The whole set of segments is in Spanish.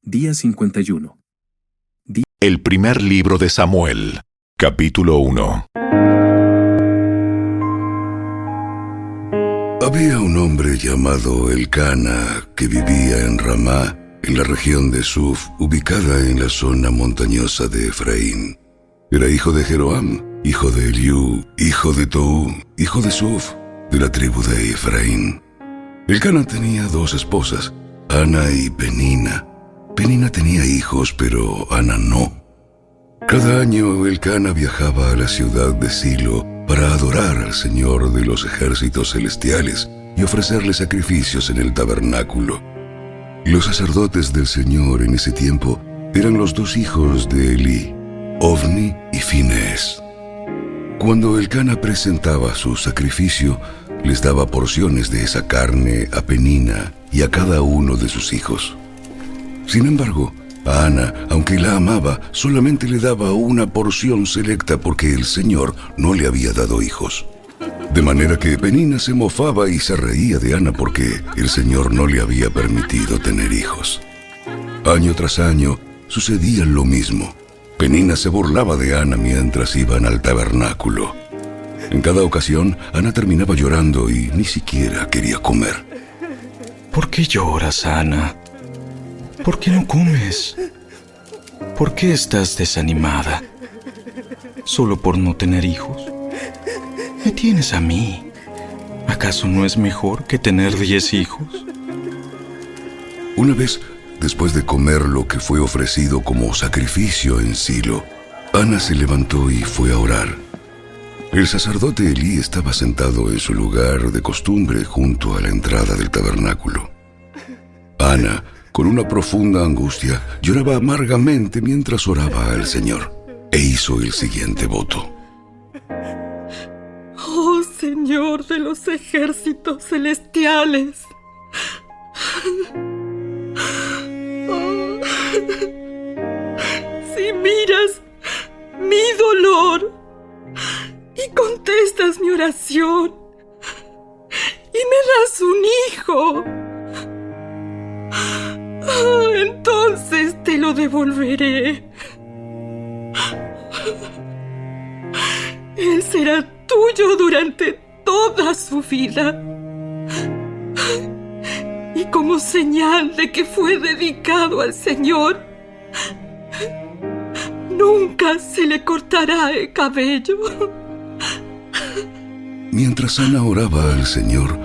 Día 51. El primer libro de Samuel, capítulo 1. Había un hombre llamado Elcana que vivía en Ramá, en la región de Suf, ubicada en la zona montañosa de Efraín. Era hijo de Jeroam, hijo de Eliú, hijo de Tou, hijo de Suf, de la tribu de Efraín. Elcana tenía dos esposas, Ana y Penina. Penina tenía hijos, pero Ana no. Cada año Elcana viajaba a la ciudad de Silo para adorar al Señor de los ejércitos celestiales y ofrecerle sacrificios en el tabernáculo. Los sacerdotes del Señor en ese tiempo eran los dos hijos de Elí, Ofni y Finés. Cuando Elcana presentaba su sacrificio, les daba porciones de esa carne a Penina y a cada uno de sus hijos. Sin embargo, a Ana, aunque la amaba, solamente le daba una porción selecta porque el Señor no le había dado hijos. De manera que Penina se mofaba y se reía de Ana porque el Señor no le había permitido tener hijos. Año tras año sucedía lo mismo. Penina se burlaba de Ana mientras iban al tabernáculo. En cada ocasión, Ana terminaba llorando y ni siquiera quería comer. ¿Por qué lloras, Ana? ¿Por qué no comes? ¿Por qué estás desanimada? ¿Solo por no tener hijos? Me tienes a mí. ¿Acaso no es mejor que tener 10 hijos? Una vez, después de comer lo que fue ofrecido como sacrificio en Silo, Ana se levantó y fue a orar. El sacerdote Elí estaba sentado en su lugar de costumbre junto a la entrada del tabernáculo. Ana, con una profunda angustia, lloraba amargamente mientras oraba al Señor, e hizo el siguiente voto. Oh Señor de los ejércitos celestiales, si miras mi dolor y contestas mi oración y me das un hijo, entonces te lo devolveré. Él será tuyo durante toda su vida. Y como señal de que fue dedicado al Señor, nunca se le cortará el cabello. Mientras Ana oraba al Señor,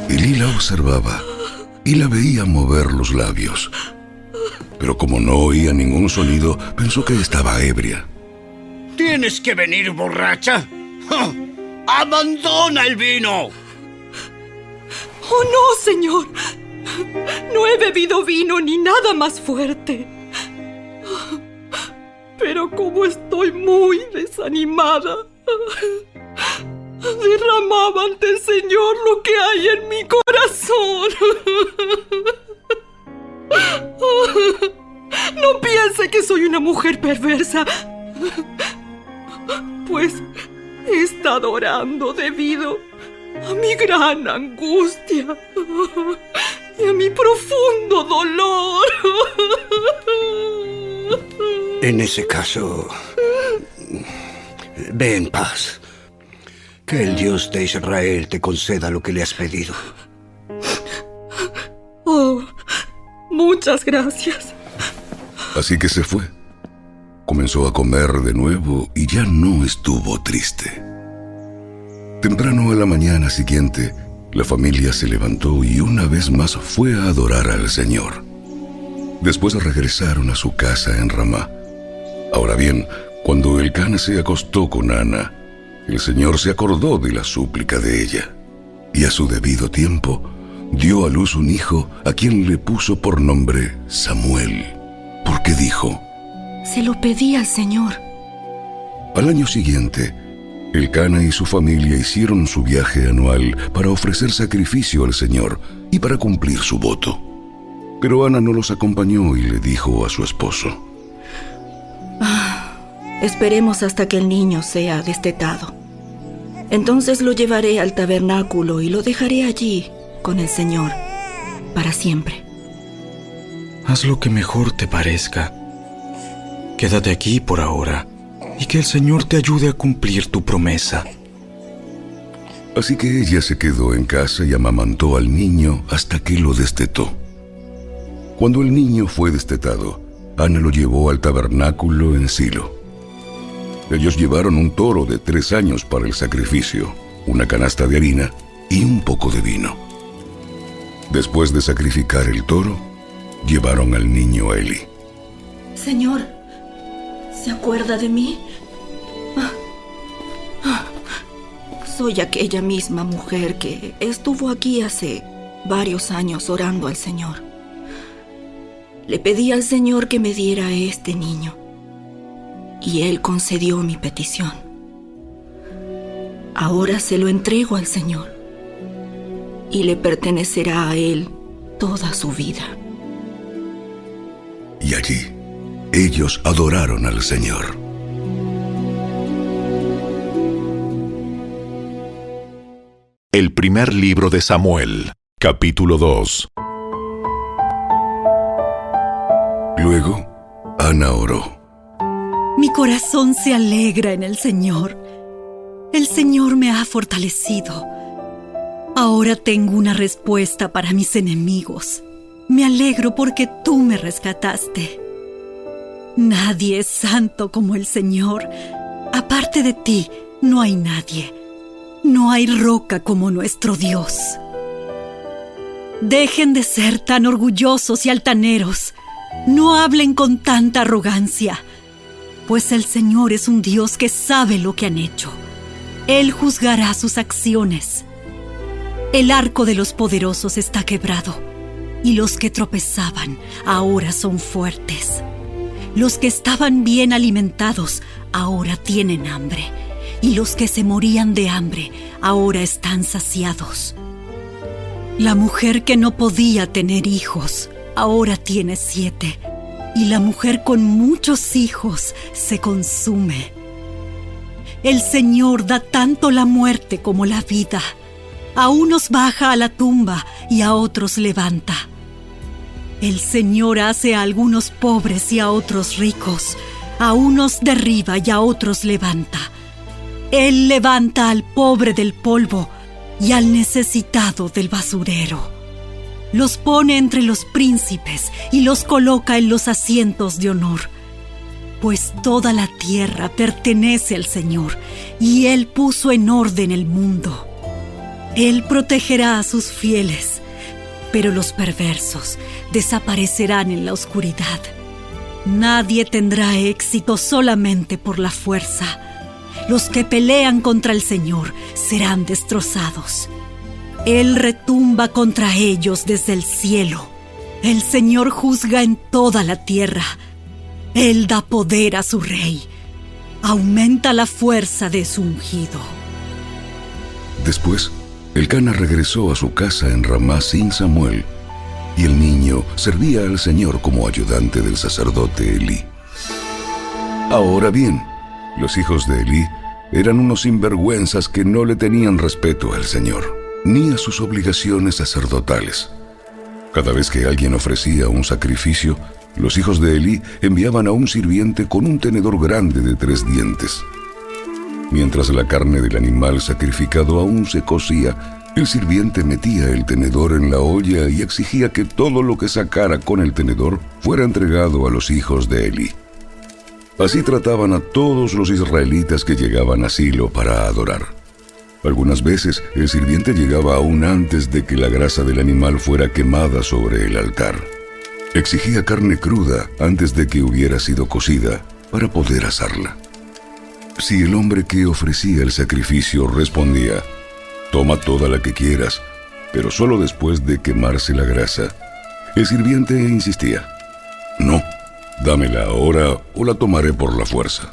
Elí la observaba y la veía mover los labios. Pero como no oía ningún sonido, pensó que estaba ebria. ¿Tienes que venir borracha? ¡Ja! ¡Abandona el vino! ¡Oh, no, Señor! No he bebido vino ni nada más fuerte. Pero como estoy muy desanimada, derramaba ante el Señor lo que hay en mi corazón. No piense que soy una mujer perversa, pues he estado orando debido a mi gran angustia y a mi profundo dolor. En ese caso, ve en paz. Que el Dios de Israel te conceda lo que le has pedido. Oh, muchas gracias. Así que se fue. Comenzó a comer de nuevo y ya no estuvo triste. Temprano a la mañana siguiente, la familia se levantó y una vez más fue a adorar al Señor. Después regresaron a su casa en Ramá. Ahora bien, cuando Elcana se acostó con Ana, el Señor se acordó de la súplica de ella, y a su debido tiempo dio a luz un hijo a quien le puso por nombre Samuel, porque dijo: se lo pedí al Señor. Al año siguiente, Elcana y su familia hicieron su viaje anual para ofrecer sacrificio al Señor y para cumplir su voto. Pero Ana no los acompañó y le dijo a su esposo: esperemos hasta que el niño sea destetado. Entonces lo llevaré al tabernáculo y lo dejaré allí con el Señor para siempre. Haz lo que mejor te parezca. Quédate aquí por ahora y que el Señor te ayude a cumplir tu promesa. Así que ella se quedó en casa y amamantó al niño hasta que lo destetó. Cuando el niño fue destetado, Ana lo llevó al tabernáculo en Silo. Ellos llevaron un toro de 3 años para el sacrificio, una canasta de harina y un poco de vino. Después de sacrificar el toro, llevaron al niño a Elí. Señor, ¿se acuerda de mí? Soy aquella misma mujer que estuvo aquí hace varios años orando al Señor. Le pedí al Señor que me diera a este niño y Él concedió mi petición. Ahora se lo entrego al Señor y le pertenecerá a Él toda su vida. Y allí, ellos adoraron al Señor. El primer libro de Samuel, capítulo 2. Luego, Ana oró. Mi corazón se alegra en el Señor. El Señor me ha fortalecido. Ahora tengo una respuesta para mis enemigos. Me alegro porque tú me rescataste. Nadie es santo como el Señor. Aparte de ti, no hay nadie. No hay roca como nuestro Dios. Dejen de ser tan orgullosos y altaneros. No hablen con tanta arrogancia, pues el Señor es un Dios que sabe lo que han hecho. Él juzgará sus acciones. El arco de los poderosos está quebrado, y los que tropezaban ahora son fuertes. Los que estaban bien alimentados ahora tienen hambre, y los que se morían de hambre ahora están saciados. La mujer que no podía tener hijos ahora tiene 7, y la mujer con muchos hijos se consume. El Señor da tanto la muerte como la vida. A unos baja a la tumba y a otros levanta. El Señor hace a algunos pobres y a otros ricos. A unos derriba y a otros levanta. Él levanta al pobre del polvo y al necesitado del basurero. Los pone entre los príncipes y los coloca en los asientos de honor. Pues toda la tierra pertenece al Señor, y Él puso en orden el mundo. Él protegerá a sus fieles, pero los perversos desaparecerán en la oscuridad. Nadie tendrá éxito solamente por la fuerza. Los que pelean contra el Señor serán destrozados. Él retumba contra ellos desde el cielo. El Señor juzga en toda la tierra. Él da poder a su rey. Aumenta la fuerza de su ungido. Después, Elcana regresó a su casa en Ramá sin Samuel, y el niño servía al Señor como ayudante del sacerdote Elí. Ahora bien, los hijos de Elí eran unos sinvergüenzas que no le tenían respeto al Señor, ni a sus obligaciones sacerdotales. Cada vez que alguien ofrecía un sacrificio, los hijos de Elí enviaban a un sirviente con un tenedor grande de 3 dientes. Mientras la carne del animal sacrificado aún se cocía, el sirviente metía el tenedor en la olla y exigía que todo lo que sacara con el tenedor fuera entregado a los hijos de Elí. Así trataban a todos los israelitas que llegaban a Silo para adorar. Algunas veces el sirviente llegaba aún antes de que la grasa del animal fuera quemada sobre el altar. Exigía carne cruda antes de que hubiera sido cocida para poder asarla. Si el hombre que ofrecía el sacrificio respondía: «Toma toda la que quieras, pero solo después de quemarse la grasa», el sirviente insistía: «No, dámela ahora o la tomaré por la fuerza».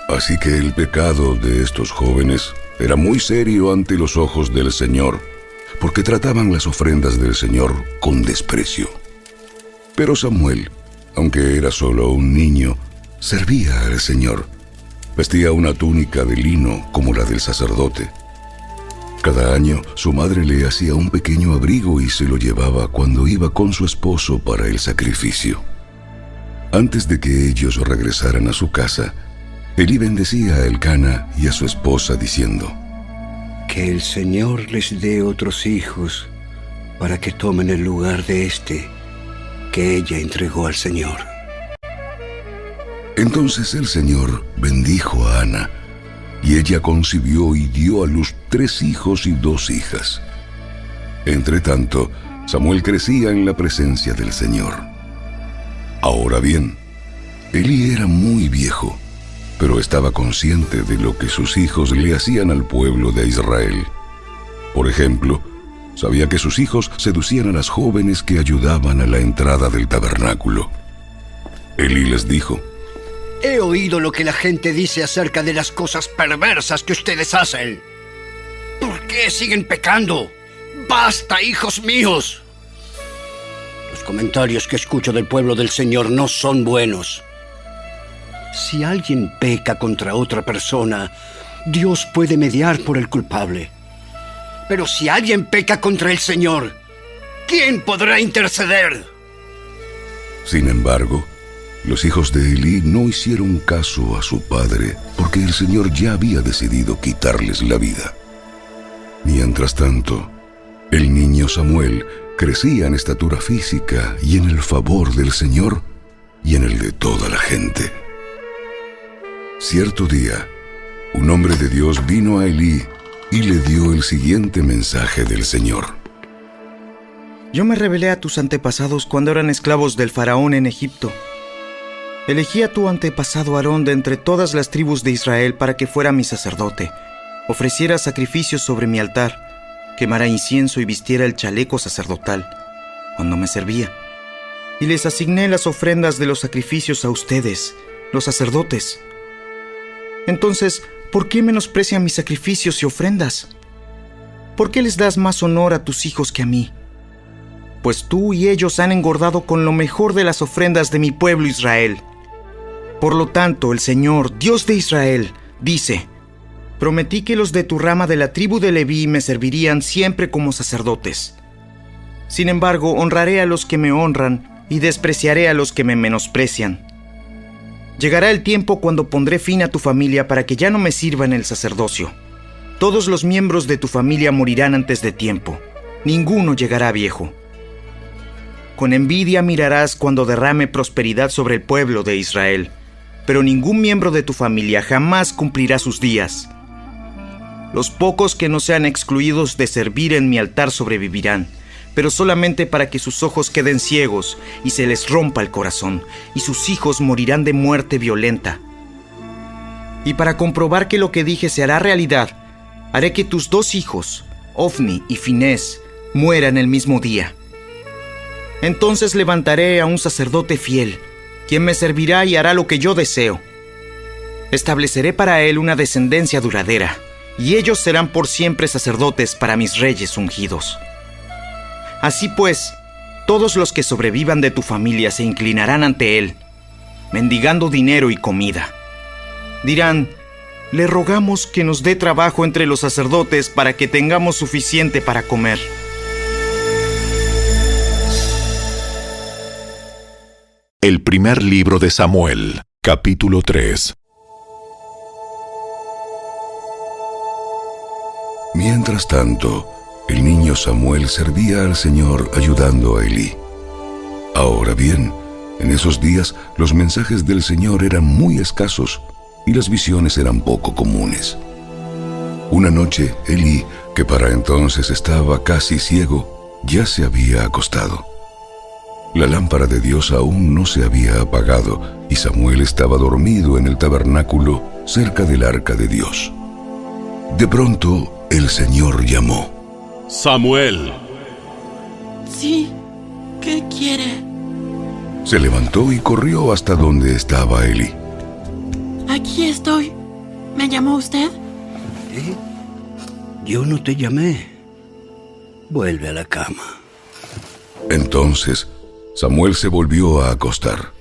Así que el pecado de estos jóvenes era muy serio ante los ojos del Señor, porque trataban las ofrendas del Señor con desprecio. Pero Samuel, aunque era solo un niño, servía al Señor. Vestía una túnica de lino como la del sacerdote. Cada año su madre le hacía un pequeño abrigo y se lo llevaba cuando iba con su esposo para el sacrificio. Antes de que ellos regresaran a su casa, Elí bendecía a Elcana y a su esposa diciendo: Que el Señor les dé otros hijos para que tomen el lugar de este que ella entregó al Señor. Entonces el Señor bendijo a Ana, y ella concibió y dio a luz 3 hijos y 2 hijas. Entretanto, Samuel crecía en la presencia del Señor. Ahora bien, Elí era muy viejo, pero estaba consciente de lo que sus hijos le hacían al pueblo de Israel. Por ejemplo, sabía que sus hijos seducían a las jóvenes que ayudaban a la entrada del tabernáculo. Elí les dijo: He oído lo que la gente dice acerca de las cosas perversas que ustedes hacen. ¿Por qué siguen pecando? ¡Basta, hijos míos! Los comentarios que escucho del pueblo del Señor no son buenos. Si alguien peca contra otra persona, Dios puede mediar por el culpable. Pero si alguien peca contra el Señor, ¿quién podrá interceder? Sin embargo, los hijos de Elí no hicieron caso a su padre, porque el Señor ya había decidido quitarles la vida. Mientras tanto, el niño Samuel crecía en estatura física y en el favor del Señor y en el de toda la gente. Cierto día, un hombre de Dios vino a Elí y le dio el siguiente mensaje del Señor: Yo me rebelé a tus antepasados cuando eran esclavos del faraón en Egipto. Elegí a tu antepasado Aarón de entre todas las tribus de Israel para que fuera mi sacerdote, ofreciera sacrificios sobre mi altar, quemara incienso y vistiera el chaleco sacerdotal cuando me servía. Y les asigné las ofrendas de los sacrificios a ustedes, los sacerdotes. Entonces, ¿por qué menosprecian mis sacrificios y ofrendas? ¿Por qué les das más honor a tus hijos que a mí? Pues tú y ellos han engordado con lo mejor de las ofrendas de mi pueblo Israel. Por lo tanto, el Señor, Dios de Israel, dice: Prometí que los de tu rama de la tribu de Leví me servirían siempre como sacerdotes. Sin embargo, honraré a los que me honran y despreciaré a los que me menosprecian. Llegará el tiempo cuando pondré fin a tu familia para que ya no me sirva en el sacerdocio. Todos los miembros de tu familia morirán antes de tiempo. Ninguno llegará viejo. Con envidia mirarás cuando derrame prosperidad sobre el pueblo de Israel, pero ningún miembro de tu familia jamás cumplirá sus días. Los pocos que no sean excluidos de servir en mi altar sobrevivirán, pero solamente para que sus ojos queden ciegos y se les rompa el corazón, y sus hijos morirán de muerte violenta. Y para comprobar que lo que dije se hará realidad, haré que tus 2 hijos, Ofni y Finés, mueran el mismo día. Entonces levantaré a un sacerdote fiel, quien me servirá y hará lo que yo deseo. Estableceré para él una descendencia duradera, y ellos serán por siempre sacerdotes para mis reyes ungidos. Así pues, todos los que sobrevivan de tu familia se inclinarán ante él, mendigando dinero y comida. Dirán: le rogamos que nos dé trabajo entre los sacerdotes para que tengamos suficiente para comer. El primer libro de Samuel, capítulo 3. Mientras tanto, el niño Samuel servía al Señor ayudando a Elí. Ahora bien, en esos días los mensajes del Señor eran muy escasos y las visiones eran poco comunes. Una noche, Elí, que para entonces estaba casi ciego, ya se había acostado. La lámpara de Dios aún no se había apagado y Samuel estaba dormido en el tabernáculo cerca del arca de Dios. De pronto, el Señor llamó: Samuel. Sí, ¿qué quiere? Se levantó y corrió hasta donde estaba Elí. Aquí estoy. ¿Me llamó usted? ¿Eh? Yo no te llamé. Vuelve a la cama. Entonces, Samuel se volvió a acostar.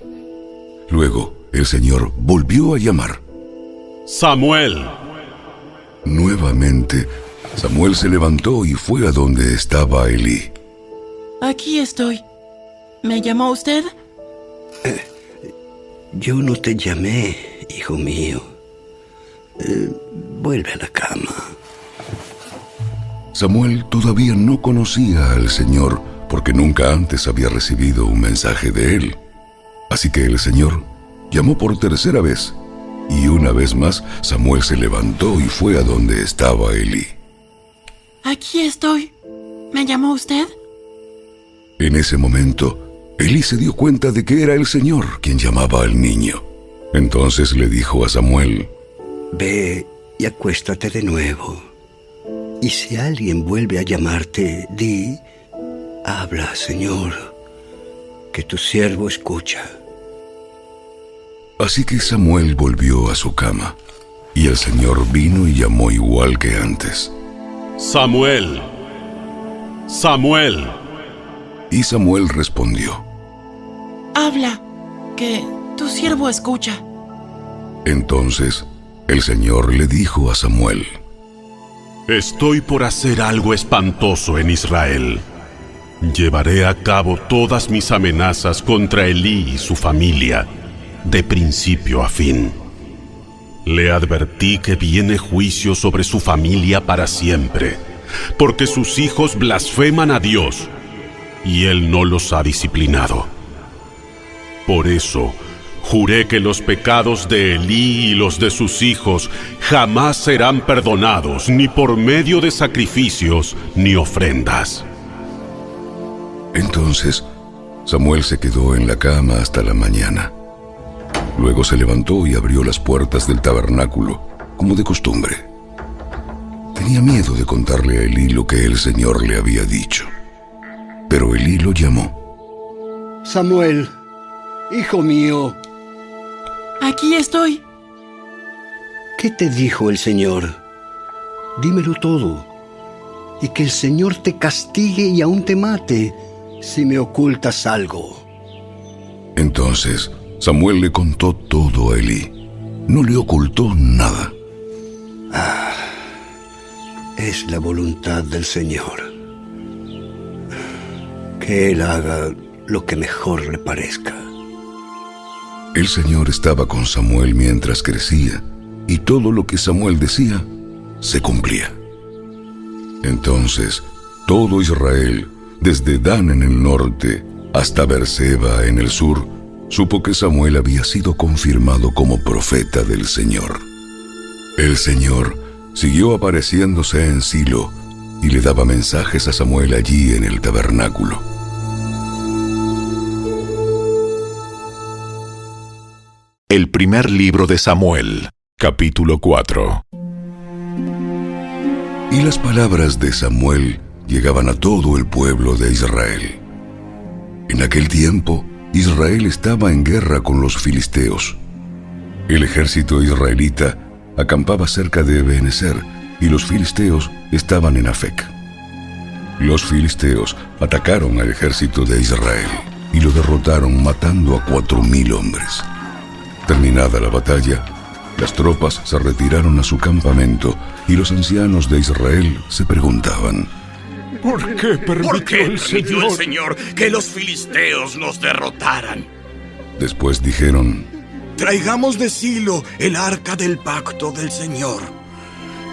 Luego, el Señor volvió a llamar. Samuel. Nuevamente, Samuel se levantó y fue a donde estaba Elí. Aquí estoy. ¿Me llamó usted? Yo no te llamé, hijo mío. Vuelve a la cama. Samuel todavía no conocía al Señor porque nunca antes había recibido un mensaje de él. Así que el Señor llamó por tercera vez, y una vez más Samuel se levantó y fue a donde estaba Elí. Aquí estoy. ¿Me llamó usted? En ese momento, Elí se dio cuenta de que era el Señor quien llamaba al niño. Entonces le dijo a Samuel: Ve y acuéstate de nuevo. Y si alguien vuelve a llamarte, di: habla, Señor, que tu siervo escucha. Así que Samuel volvió a su cama, y el Señor vino y llamó igual que antes: Samuel, Samuel. Y Samuel respondió: Habla, que tu siervo escucha. Entonces el Señor le dijo a Samuel: Estoy por hacer algo espantoso en Israel. Llevaré a cabo todas mis amenazas contra Elí y su familia, de principio a fin. Le advertí que viene juicio sobre su familia para siempre, porque sus hijos blasfeman a Dios, y Él no los ha disciplinado. Por eso, juré que los pecados de Elí y los de sus hijos jamás serán perdonados, ni por medio de sacrificios ni ofrendas. Entonces Samuel se quedó en la cama hasta la mañana. Luego se levantó y abrió las puertas del tabernáculo, como de costumbre. Tenía miedo de contarle a Elí lo que el Señor le había dicho. Pero Elí lo llamó: Samuel, hijo mío. Aquí estoy. ¿Qué te dijo el Señor? Dímelo todo, y que el Señor te castigue y aún te mate si me ocultas algo. Entonces Samuel le contó todo a Elí. No le ocultó nada. Es la voluntad del Señor. Que Él haga lo que mejor le parezca. El Señor estaba con Samuel mientras crecía, y todo lo que Samuel decía se cumplía. Entonces todo Israel, desde Dan en el norte hasta Beerseba en el sur, supo que Samuel había sido confirmado como profeta del Señor. El Señor siguió apareciéndose en Silo y le daba mensajes a Samuel allí en el tabernáculo. El primer libro de Samuel, capítulo 4. Y las palabras de Samuel llegaban a todo el pueblo de Israel. En aquel tiempo, Israel estaba en guerra con los filisteos. El ejército israelita acampaba cerca de Ebenezer y los filisteos estaban en Afec. Los filisteos atacaron al ejército de Israel y lo derrotaron matando a 4,000 hombres. Terminada la batalla, las tropas se retiraron a su campamento y los ancianos de Israel se preguntaban: ¿Por qué permitió el el Señor que los filisteos nos derrotaran? Después dijeron: Traigamos de Silo el arca del pacto del Señor.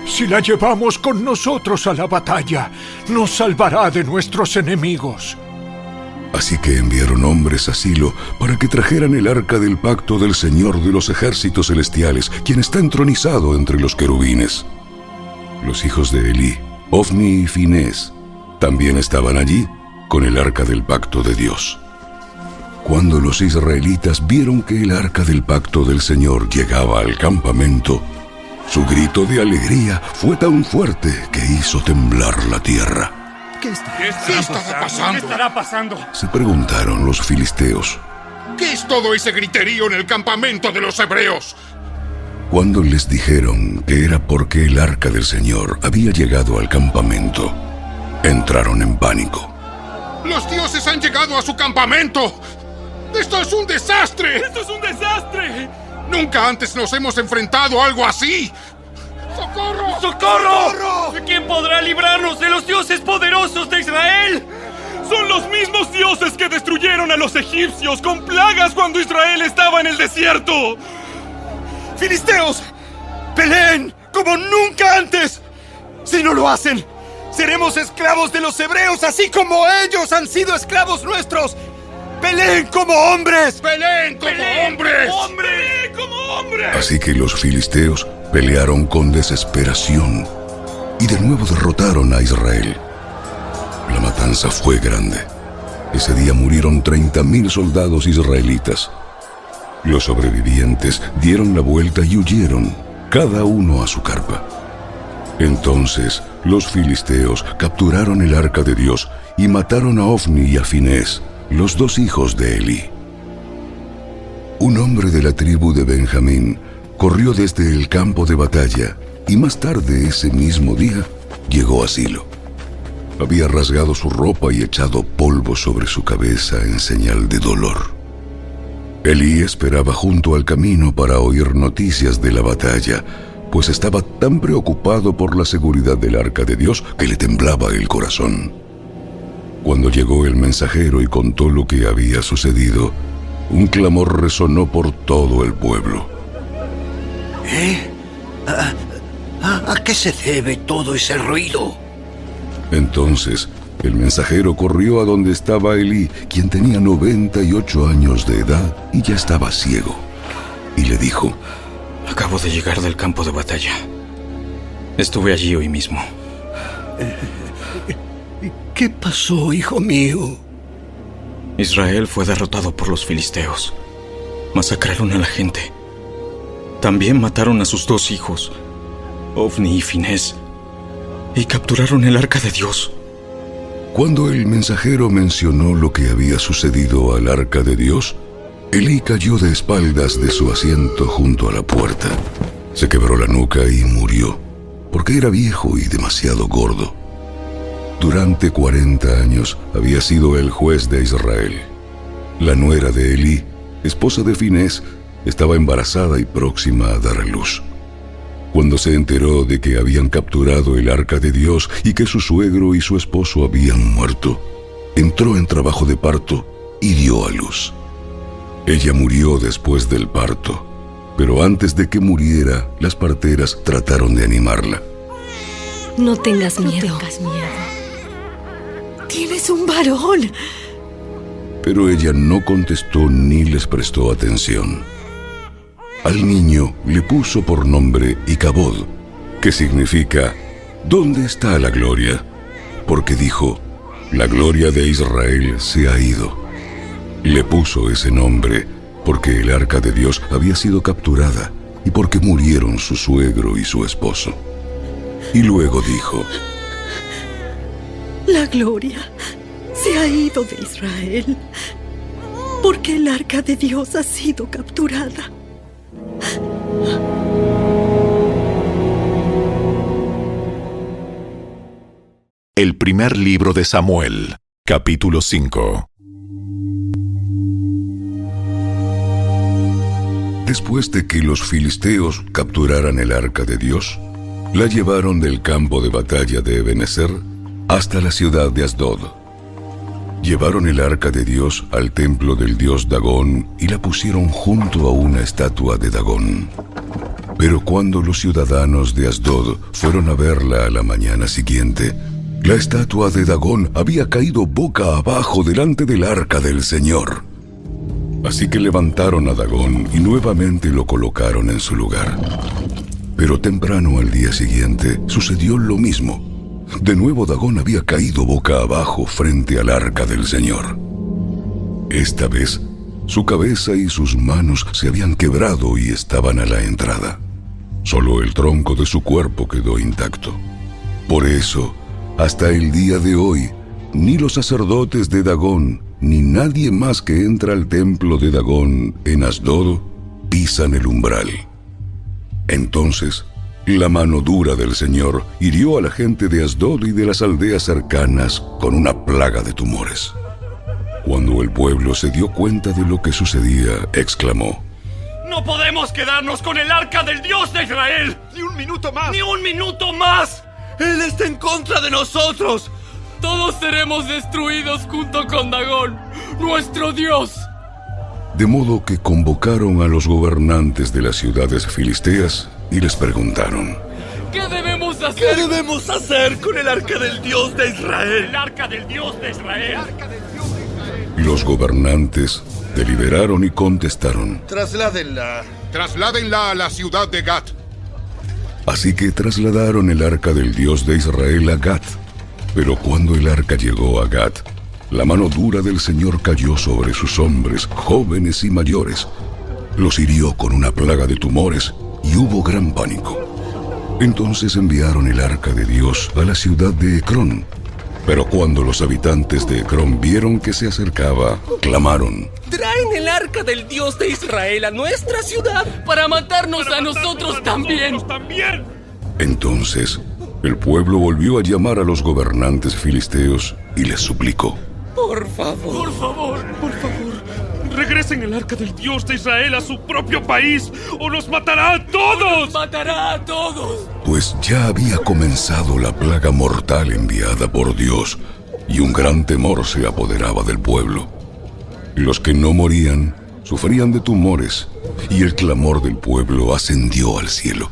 Si la llevamos con nosotros a la batalla, nos salvará de nuestros enemigos. Así que enviaron hombres a Silo para que trajeran el arca del pacto del Señor de los ejércitos celestiales, quien está entronizado entre los querubines. Los hijos de Elí, Ofni y Finés, también estaban allí con el arca del pacto de Dios. Cuando los israelitas vieron que el arca del pacto del Señor llegaba al campamento, su grito de alegría fue tan fuerte que hizo temblar la tierra. ¿Qué estará pasando? ¿Qué estará pasando? Se preguntaron los filisteos: ¿Qué es todo ese griterío en el campamento de los hebreos? Cuando les dijeron que era porque el arca del Señor había llegado al campamento, entraron en pánico. ¡Los dioses han llegado a su campamento! ¡Esto es un desastre! ¡Esto es un desastre! ¡Nunca antes nos hemos enfrentado a algo así! ¡Socorro! ¡Socorro! ¿Quién podrá librarnos de los dioses poderosos de Israel? Son los mismos dioses que destruyeron a los egipcios con plagas cuando Israel estaba en el desierto. ¡Filisteos! ¡Peleen como nunca antes! Si no lo hacen, seremos esclavos de los hebreos, así como ellos han sido esclavos nuestros. ¡Peleen como hombres! ¡Peleen como hombres! ¡Hombre! ¡Como hombre! Así que los filisteos pelearon con desesperación y de nuevo derrotaron a Israel. La matanza fue grande. Ese día murieron 30,000 soldados israelitas. Los sobrevivientes dieron la vuelta y huyeron, cada uno a su carpa. Entonces los filisteos capturaron el arca de Dios y mataron a Ofni y a Finés, los 2 hijos de Elí. Un hombre de la tribu de Benjamín corrió desde el campo de batalla y más tarde ese mismo día llegó a Silo. Había rasgado su ropa y echado polvo sobre su cabeza en señal de dolor. Elí esperaba junto al camino para oír noticias de la batalla, pues estaba tan preocupado por la seguridad del arca de Dios que le temblaba el corazón. Cuando llegó el mensajero y contó lo que había sucedido, un clamor resonó por todo el pueblo. ¿A qué se debe todo ese ruido? Entonces, el mensajero corrió a donde estaba Elí, quien tenía 98 años de edad y ya estaba ciego, y le dijo: Acabo de llegar del campo de batalla. Estuve allí hoy mismo. ¿Qué pasó, hijo mío? Israel fue derrotado por los filisteos. Masacraron a la gente. También mataron a sus 2 hijos, Ofni y Finés, y capturaron el arca de Dios. Cuando el mensajero mencionó lo que había sucedido al arca de Dios, Elí cayó de espaldas de su asiento junto a la puerta. Se quebró la nuca y murió, porque era viejo y demasiado gordo. Durante 40 años había sido el juez de Israel. La nuera de Elí, esposa de Finés, estaba embarazada y próxima a dar a luz. Cuando se enteró de que habían capturado el arca de Dios y que su suegro y su esposo habían muerto, entró en trabajo de parto y dio a luz. Ella murió después del parto, pero antes de que muriera, las parteras trataron de animarla. No tengas miedo. Tienes un varón. Pero ella no contestó ni les prestó atención. Al niño le puso por nombre Icabod, que significa ¿dónde está la gloria? Porque dijo: la gloria de Israel se ha ido. Le puso ese nombre porque el arca de Dios había sido capturada y porque murieron su suegro y su esposo. Y luego dijo: La gloria se ha ido de Israel, porque el arca de Dios ha sido capturada. El primer libro de Samuel, capítulo 5. Después de que los filisteos capturaran el arca de Dios, la llevaron del campo de batalla de Ebenezer hasta la ciudad de Asdod. Llevaron el arca de Dios al templo del dios Dagón y la pusieron junto a una estatua de Dagón. Pero cuando los ciudadanos de Asdod fueron a verla a la mañana siguiente, la estatua de Dagón había caído boca abajo delante del arca del Señor. Así que levantaron a Dagón y nuevamente lo colocaron en su lugar. Pero temprano al día siguiente sucedió lo mismo. De nuevo Dagón había caído boca abajo frente al arca del Señor. Esta vez, su cabeza y sus manos se habían quebrado y estaban a la entrada. Solo el tronco de su cuerpo quedó intacto. Por eso, hasta el día de hoy, ni los sacerdotes de Dagón, ni nadie más que entra al templo de Dagón en Asdod pisan el umbral. Entonces, la mano dura del Señor hirió a la gente de Asdod y de las aldeas cercanas con una plaga de tumores. Cuando el pueblo se dio cuenta de lo que sucedía, exclamó: ¡No ¡No podemos quedarnos con el arca del Dios de Israel! ¡Ni un minuto más! ¡Ni un minuto más! ¡Él está en contra de nosotros! Todos seremos destruidos junto con Dagón, nuestro Dios. De modo que convocaron a los gobernantes de las ciudades filisteas y les preguntaron: ¿Qué debemos hacer? ¿Qué debemos hacer con el arca del Dios de Israel? ¡El arca del Dios de Israel! Los gobernantes deliberaron y contestaron: Trasládenla a la ciudad de Gat. Así que trasladaron el arca del Dios de Israel a Gat. Pero cuando el arca llegó a Gat, la mano dura del Señor cayó sobre sus hombres, jóvenes y mayores. Los hirió con una plaga de tumores y hubo gran pánico. Entonces enviaron el arca de Dios a la ciudad de Ecrón. Pero cuando los habitantes de Ecrón vieron que se acercaba, clamaron: Traen el arca del Dios de Israel a nuestra ciudad para matarnos a nosotros también. Entonces el pueblo volvió a llamar a los gobernantes filisteos y les suplicó: Por favor, regresen el arca del Dios de Israel a su propio país o los matará a todos. ¡Matará a todos! Pues ya había comenzado la plaga mortal enviada por Dios, y un gran temor se apoderaba del pueblo. Los que no morían sufrían de tumores, y el clamor del pueblo ascendió al cielo.